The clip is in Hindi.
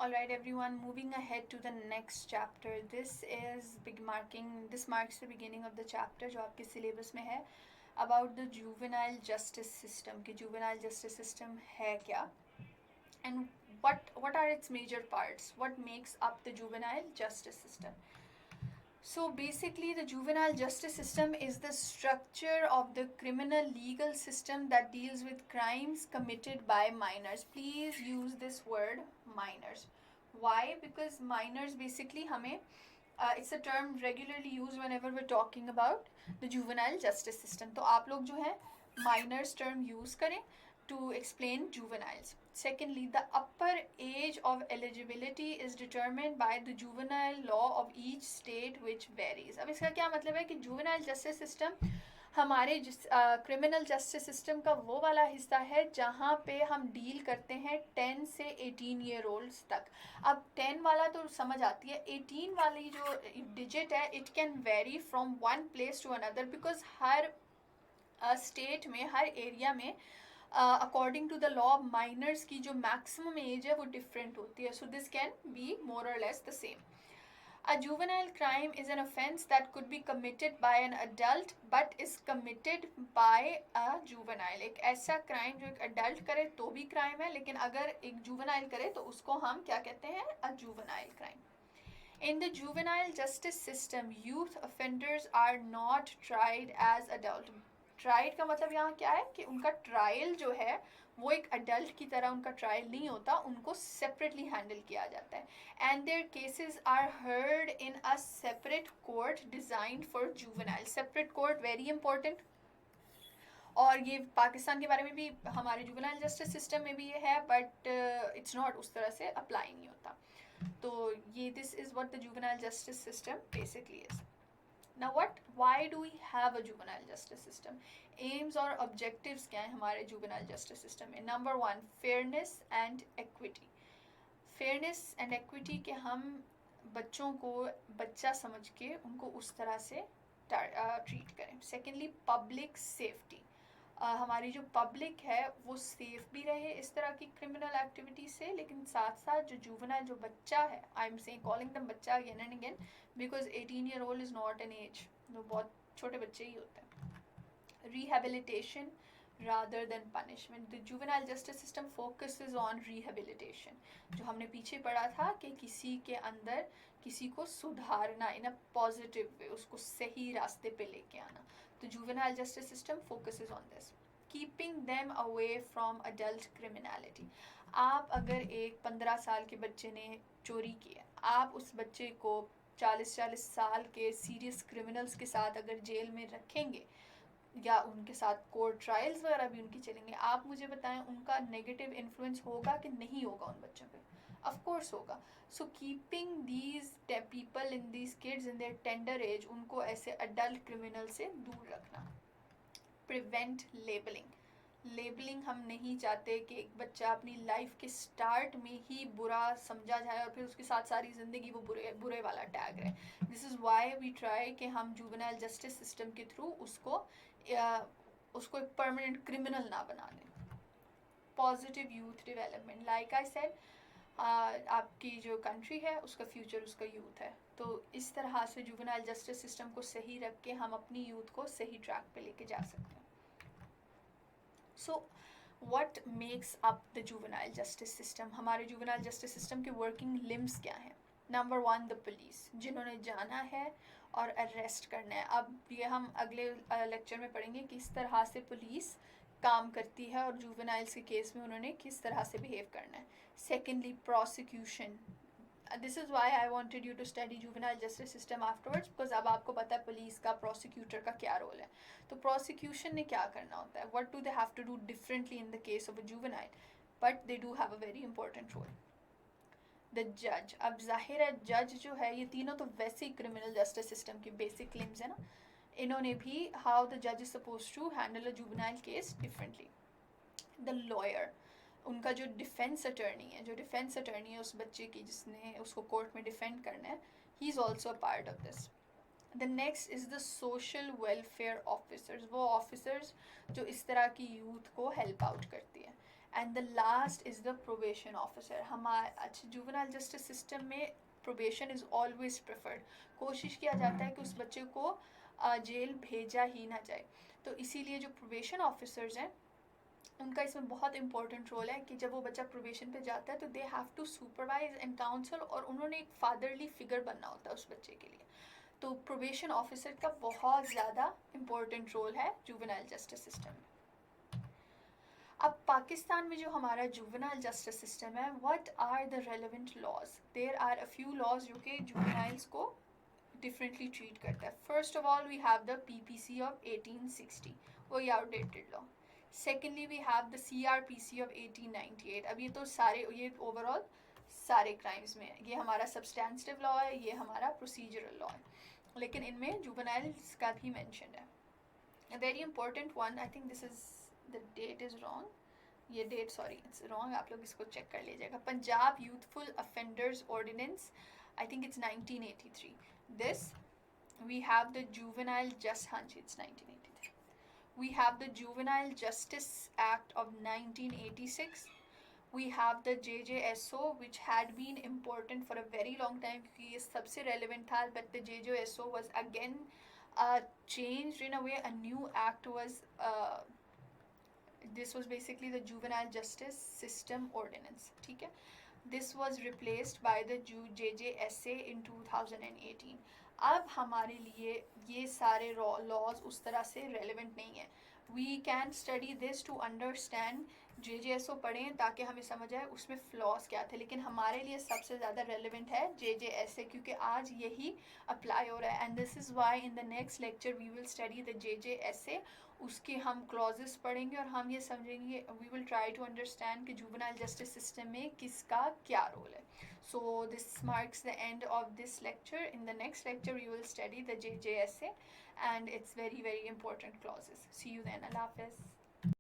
Alright, everyone, moving ahead to the next chapter. This marks the beginning of the chapter जो आपके syllabus में है about the juvenile justice system. कि juvenile justice system है क्या and what are its major parts? What makes up the juvenile justice system? So basically, the juvenile justice system is the structure of the criminal legal system that deals with crimes committed by minors. Please use this word minors. Why? Because minors basically हमें it's a term regularly used whenever we're talking about the juvenile justice system. तो आप लोग जो है minors term use करें to explain juveniles. Secondly, the upper age of eligibility is determined by the juvenile law of each state which varies. अब इसका क्या मतलब है कि juvenile justice system हमारे क्रिमिनल जस्टिस सिस्टम का वो वाला हिस्सा है जहाँ पे हम डील करते हैं 10 से 18 ईयर ओल्ड्स तक. अब 10 वाला तो समझ आती है, 18 वाली जो डिजिट है it can vary from one place to another because हर स्टेट में हर एरिया में according to the law minors की जो मैक्सिमम एज है वो डिफरेंट होती है. So this can be more or less the same. A juvenile crime is an offense that could be committed by an adult but is committed by a juvenile. एक ऐसा crime जो एक adult करे तो भी crime है, लेकिन अगर एक juvenile करे तो उसको हम क्या कहते हैं? A juvenile crime. In the juvenile justice system, youth offenders are not tried as adult. Tried का मतलब यहाँ क्या है कि उनका ट्रायल जो है वो एक अडल्ट की तरह उनका ट्रायल नहीं होता, उनको सेपरेटली हैंडल किया जाता है. And their cases are heard in a separate court designed for juvenile. Separate court very important. और ये पाकिस्तान के बारे में भी हमारे जुवेनाइल जस्टिस सिस्टम में भी ये है, बट इट्स नॉट उस तरह से अप्लाई नहीं होता. तो ये this is what the juvenile justice system basically is. Now why do we have a juvenile justice system? Aims और objectives क्या हैं हमारे juvenile justice system में? Number one, fairness and equity. Fairness and equity के हम बच्चों को बच्चा समझ के उनको उस तरह से ट्रीट करें. Secondly, public safety. हमारी जो पब्लिक है वो सेफ भी रहे इस तरह की क्रिमिनल एक्टिविटी से, लेकिन साथ साथ जो जुवेनाइल जो बच्चा है, I am saying calling them बच्चा again and again because 18 year old is not an age, वो बहुत छोटे बच्चे ही होते हैं. Rehabilitation rather than punishment. The juvenile justice system focuses on rehabilitation. जो हमने पीछे पढ़ा था कि किसी के अंदर किसी को सुधारना in a positive way, उसको सही रास्ते पे लेके आना. तो juvenile justice system focuses on this. Keeping them away from adult criminality. आप अगर एक 15 साल के बच्चे ने चोरी किया, आप उस बच्चे को 40-40 साल के सीरियस क्रिमिनल्स के साथ अगर जेल में रखेंगे या उनके साथ कोर्ट ट्रायल्स वगैरह भी उनकी चलेंगे, आप मुझे बताएं उनका नेगेटिव इन्फ्लुएंस होगा कि नहीं होगा उन बच्चों पे? ऑफ कोर्स होगा. So keeping these people in these kids in their tender as, उनको ऐसे अडल्ट क्रिमिनल से दूर रखना. Prevent labelling. लेबलिंग हम नहीं चाहते कि एक बच्चा अपनी लाइफ के स्टार्ट में ही बुरा समझा जाए और फिर उसके साथ सारी ज़िंदगी वो बुरे वाला टैग रहे. This is why we try कि हम जुवेनाइल जस्टिस सिस्टम के थ्रू उसको एक परमानेंट क्रिमिनल ना बना दें. Positive youth development. Like I said, आपकी जो कंट्री है उसका फ्यूचर उसका यूथ है. तो इस तरह से जुवेनाइल जस्टिस सिस्टम को सही रख के हम अपनी यूथ को सही ट्रैक पे लेके जा सकते हैं. सो what makes up the juvenile justice system? हमारे juvenile justice system के working limbs क्या हैं? नंबर वन, द पुलिस, जिन्होंने जाना है और अरेस्ट करना है. अब ये हम अगले लेक्चर में पढ़ेंगे किस तरह से पुलिस काम करती है और जुवेनाइल्स के केस में उन्होंने किस तरह से बिहेव करना है. Secondly, prosecution. This is why I wanted you to study juvenile justice system afterwards, because अब आपको पता है पुलिस का प्रोसिक्यूटर का क्या रोल है. तो प्रोसिक्यूशन ने क्या करना होता है, what do they have to do differently in the case of a juvenile, but they do have a very important role. The जज. अब जाहिर है जज जो है, ये तीनों तो वैसे ही क्रिमिनल जस्टिस सिस्टम की बेसिक लिम्स है ना, इन्होंने भी हाउ द जज is suppose to handle a juvenile case differently. The lawyer, उनका जो डिफेंस अटर्नी है, उस बच्चे की जिसने उसको कोर्ट में डिफेंड करना है, he is also a part of this. The next is the social welfare officers. वो ऑफिसर्स जो इस तरह की यूथ को हेल्प आउट करती है. And the last is the probation officer. हमारे अच्छा जुवेनाइल जस्टिस सिस्टम में प्रोबेशन इज़ ऑलवेज प्रेफर्ड. कोशिश किया जाता है कि उस बच्चे को जेल भेजा ही ना जाए. तो इसीलिए जो प्रोबेशन ऑफिसर्स हैं उनका इसमें बहुत इंपॉर्टेंट रोल है कि जब वो बच्चा प्रोबेशन पे जाता है तो they have to supervise and counsel, और उन्होंने एक फादरली फिगर बनना होता है उस बच्चे के लिए. तो प्रोबेशन ऑफिसर का बहुत ज़्यादा इंपॉर्टेंट रोल है जुवेनाइल जस्टिस सिस्टम में. अब पाकिस्तान में जो हमारा जुवेनाइल जस्टिस सिस्टम है, what are the relevant laws. There are a few laws जो कि जुवेनाइल्स को डिफरेंटली ट्रीट करता है. First of all we have the PPC of 1860, वही outdated law. Secondly we have the CrPC of 1898. अब ये तो सारे, ये ओवरऑल सारे क्राइम्स में है. ये हमारा सब्सटेंटिव लॉ है, ये हमारा प्रोसीजरल लॉ है, लेकिन इनमें जुवेनाइल्स का भी मेंशन है. A very important one, I think this is, the date is wrong. ये डेट सॉरी इट्स रॉन्ग, आप लोग इसको चेक कर लीजिएगा. Punjab youthful offenders ordinance, I think it's 1983. This we have the juvenile just, हाँ जी it's 1983. We have the juvenile justice act of 1986. we have the JJSO which had been important for a very long time क्योंकि ये सबसे relevant था. but the JJSO was again changed in a way. A new act was this was basically the Juvenile Justice System Ordinance. ठीक है, this was replaced by the JJSA in 2018. अब हमारे लिए ये सारे laws उस तरह से relevant नहीं है. We can study this to understand. JJSO पढ़ें ताकि हमें समझ आए उसमें फ्लॉज क्या थे, लेकिन हमारे लिए सबसे ज़्यादा रेलिवेंट है JJSA क्योंकि आज यही अप्लाई हो रहा है. And this is why in the next lecture we will study the JJSA. उसके हम क्लॉजेस पढ़ेंगे और हम ये समझेंगे, we will try to understand कि जुवेनाइल जस्टिस सिस्टम में किसका क्या रोल है. So this marks the end of this lecture. In the next lecture we will study the JJSA and its very important clauses. See you then. Allah Hafiz.